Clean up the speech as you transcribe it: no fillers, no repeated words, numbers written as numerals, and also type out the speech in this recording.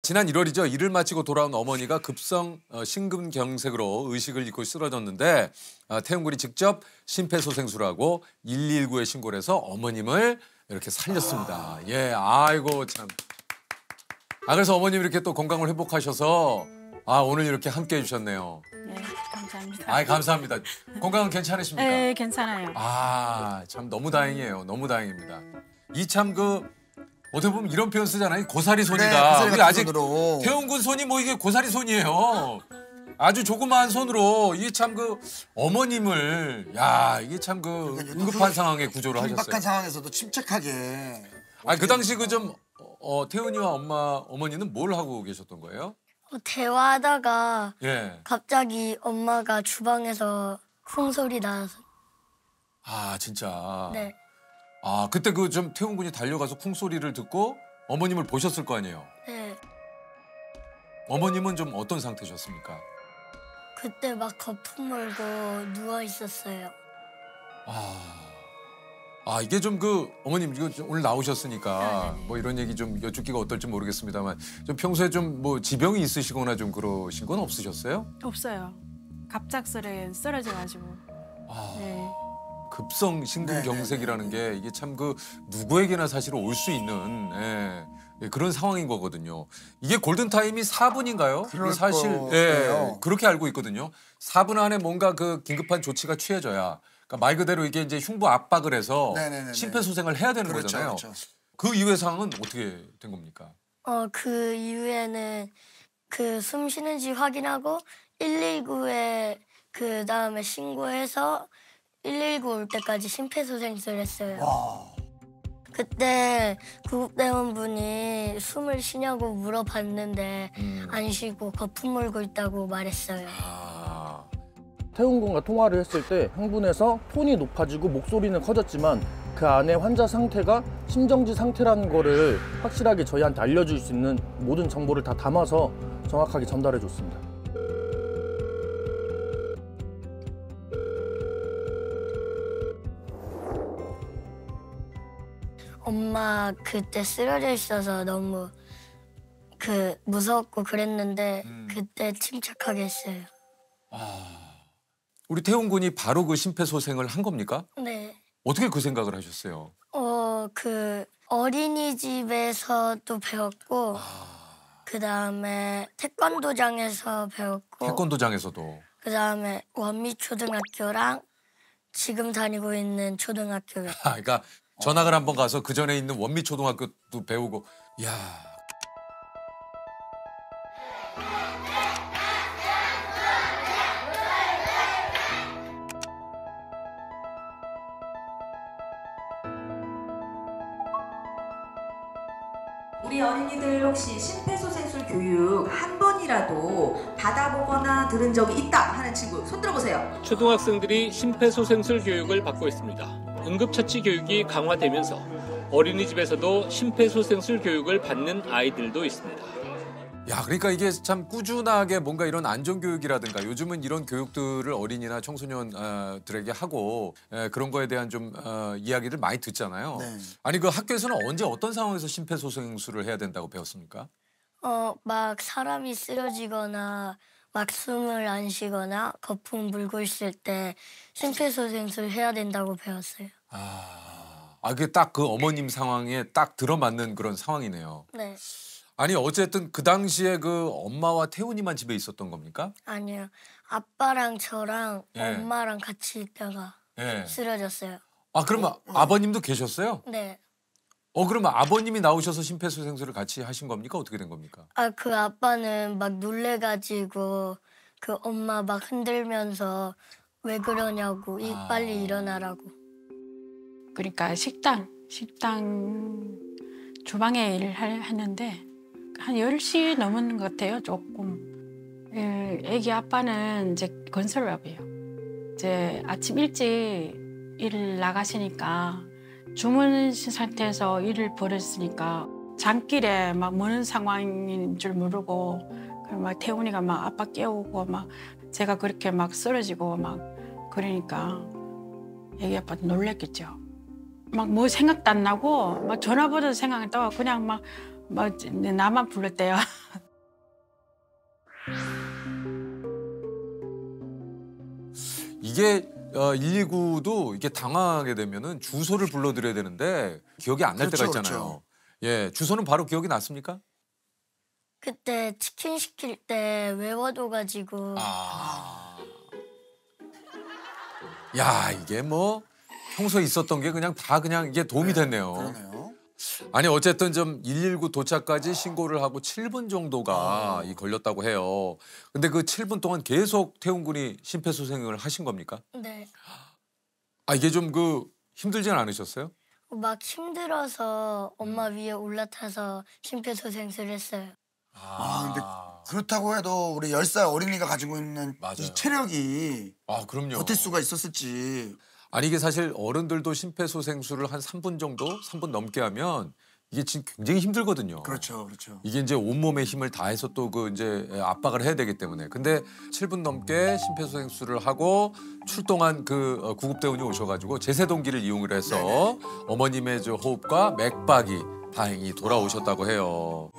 지난 1월이죠. 일을 마치고 돌아온 어머니가 급성 심근경색으로 의식을 잃고 쓰러졌는데 태훈 군이 직접 심폐소생술을 하고 119에 신고를 해서 어머님을 이렇게 살렸습니다. 예, 아이고 참. 그래서 어머님 이렇게 또 건강을 회복하셔서 오늘 이렇게 함께 해주셨네요. 네, 감사합니다. 감사합니다. 건강은 괜찮으십니까? 네, 괜찮아요. 참 너무 다행이에요. 너무 다행입니다. 이 참 어떻게 보면 이런 표현 쓰잖아요. 고사리 손이다. 네, 우리 아직 손으로. 태훈 군 손이 뭐 이게 고사리 손이에요. 아주 조그마한 손으로 이게 참 어머님을 이게 참 응급한 상황에 구조를 하셨어요. 긴박한 상황에서도 침착하게. 그 당시 태훈이와 어머니는 뭘 하고 계셨던 거예요? 대화하다가 예. 갑자기 엄마가 주방에서 쿵소리 나서. 진짜. 네. 그때 태훈 군이 달려가서 쿵소리를 듣고 어머님을 보셨을 거 아니에요? 네. 어머님은 좀 어떤 상태셨습니까? 그때 막 거품 물고 누워 있었어요. 이게 어머님 이거 오늘 나오셨으니까 네네네. 뭐 이런 얘기 좀 여쭙기가 어떨지 모르겠습니다만 좀 평소에 좀 뭐 지병이 있으시거나 좀 그러신 건 없으셨어요? 없어요. 갑작스레 쓰러져가지고. 네. 급성 심근경색이라는 게 이게 참 누구에게나 사실 올 수 있는 그런 상황인 거거든요. 이게 골든타임이 4분인가요? 그럴 사실 거예요. 그렇게 알고 있거든요. 4분 안에 뭔가 긴급한 조치가 취해져야 그러니까 말 그대로 이게 이제 흉부 압박을 해서 네네네네. 심폐소생을 해야 되는 그렇죠, 거잖아요. 그렇죠. 그 이후의 상황은 어떻게 된 겁니까? 그 이후에는 숨 쉬는지 확인하고 119에 그 다음에 신고해서 119 올 때까지 심폐소생술을 했어요. 그때 구급대원분이 숨을 쉬냐고 물어봤는데 안 쉬고 거품 물고 있다고 말했어요. 태훈 군과 통화를 했을 때 흥분해서 톤이 높아지고 목소리는 커졌지만 그 안에 환자 상태가 심정지 상태라는 거를 확실하게 저희한테 알려줄 수 있는 모든 정보를 다 담아서 정확하게 전달해 줬습니다. 엄마 그때 쓰러져 있어서 너무 무서웠고 그랬는데 그때 침착하게 했어요. 우리 태훈 군이 바로 심폐소생을 한 겁니까? 네. 어떻게 그 생각을 하셨어요? 어린이집에서도 배웠고 그다음에 태권도장에서 배웠고 태권도장에서도. 그다음에 원미초등학교랑 지금 다니고 있는 초등학교에. 그러니까 전학을 한번 가서 그 전에 있는 원미초등학교도 배우고. 이야. 우리 어린이들 혹시 심폐소생술 교육 한 번이라도 받아보거나 들은 적이 있다 하는 친구 손 들어보세요. 초등학생들이 심폐소생술 교육을 받고 있습니다. 응급처치 교육이 강화되면서 어린이집에서도 심폐소생술 교육을 받는 아이들도 있습니다. 그러니까 이게 참 꾸준하게 뭔가 이런 안전교육이라든가 요즘은 이런 교육들을 어린이나 청소년들에게 하고 그런 거에 대한 좀 이야기를 많이 듣잖아요. 네. 아니 학교에서는 언제 어떤 상황에서 심폐소생술을 해야 된다고 배웠습니까? 막 사람이 쓰러지거나 막 숨을 안 쉬거나 거품 물고 있을 때 심폐소생술 해야 된다고 배웠어요. 그게 딱 어머님 상황에 딱 들어맞는 그런 상황이네요. 네. 아니 어쨌든 그 당시에 엄마와 태훈이만 집에 있었던 겁니까? 아니요. 아빠랑 저랑 예. 엄마랑 같이 있다가 예. 쓰러졌어요. 그러면 아버님도 계셨어요? 네. 그러면 아버님이 나오셔서 심폐소생술을 같이 하신 겁니까? 어떻게 된 겁니까? 그 아빠는 막 놀래가지고 엄마 막 흔들면서 왜 그러냐고 빨리 일어나라고. 그러니까 식당 주방에 일을 하는데 한 10시 넘은 것 같아요, 조금. 애기 아빠는 이제 건설업이에요. 이제 아침 일찍 일 나가시니까 주무신 상태에서 일을 벌였으니까 잠길에 막 무는 상황인 줄 모르고 막 태훈이가 막 아빠 깨우고 막 제가 그렇게 막 쓰러지고 막 그러니까 애기 아빠도 놀랬겠죠. 막 뭐 생각도 안 나고 막 전화번호도 생각 안 나고 그냥 막 뭐 나만 불렀대요. 이게 119도 이게 당황하게 되면은 주소를 불러드려야 되는데 기억이 안 날 때가 그렇죠, 있잖아요. 그렇죠. 예, 주소는 바로 기억이 났습니까? 그때 치킨 시킬 때 외워둬가지고 야, 이게 뭐 평소에 있었던 게 그냥 다 그냥 이게 도움이 됐네요. 그러네요. 아니 어쨌든 좀 119 도착까지 신고를 하고 7분 정도가 이 걸렸다고 해요. 근데 그 7분 동안 계속 태훈 군이 심폐소생을 하신 겁니까? 네. 아, 이게 좀 그 힘들진 않으셨어요? 막 힘들어서 엄마 위에 올라타서 심폐소생술 했어요. 근데 그렇다고 해도 우리 10살 어린이가 가지고 있는 맞아요. 이 체력이 아, 그럼요. 버틸 수가 있었을지. 아니 이게 사실 어른들도 심폐소생술을 한 3분 정도, 3분 넘게 하면 이게 지금 굉장히 힘들거든요. 그렇죠, 그렇죠. 이게 이제 온몸의 힘을 다해서 또 그 이제 압박을 해야 되기 때문에. 근데 7분 넘게 심폐소생술을 하고 출동한 그 구급대원이 오셔가지고 제세동기를 이용을 해서 어머님의 저 호흡과 맥박이 다행히 돌아오셨다고 해요.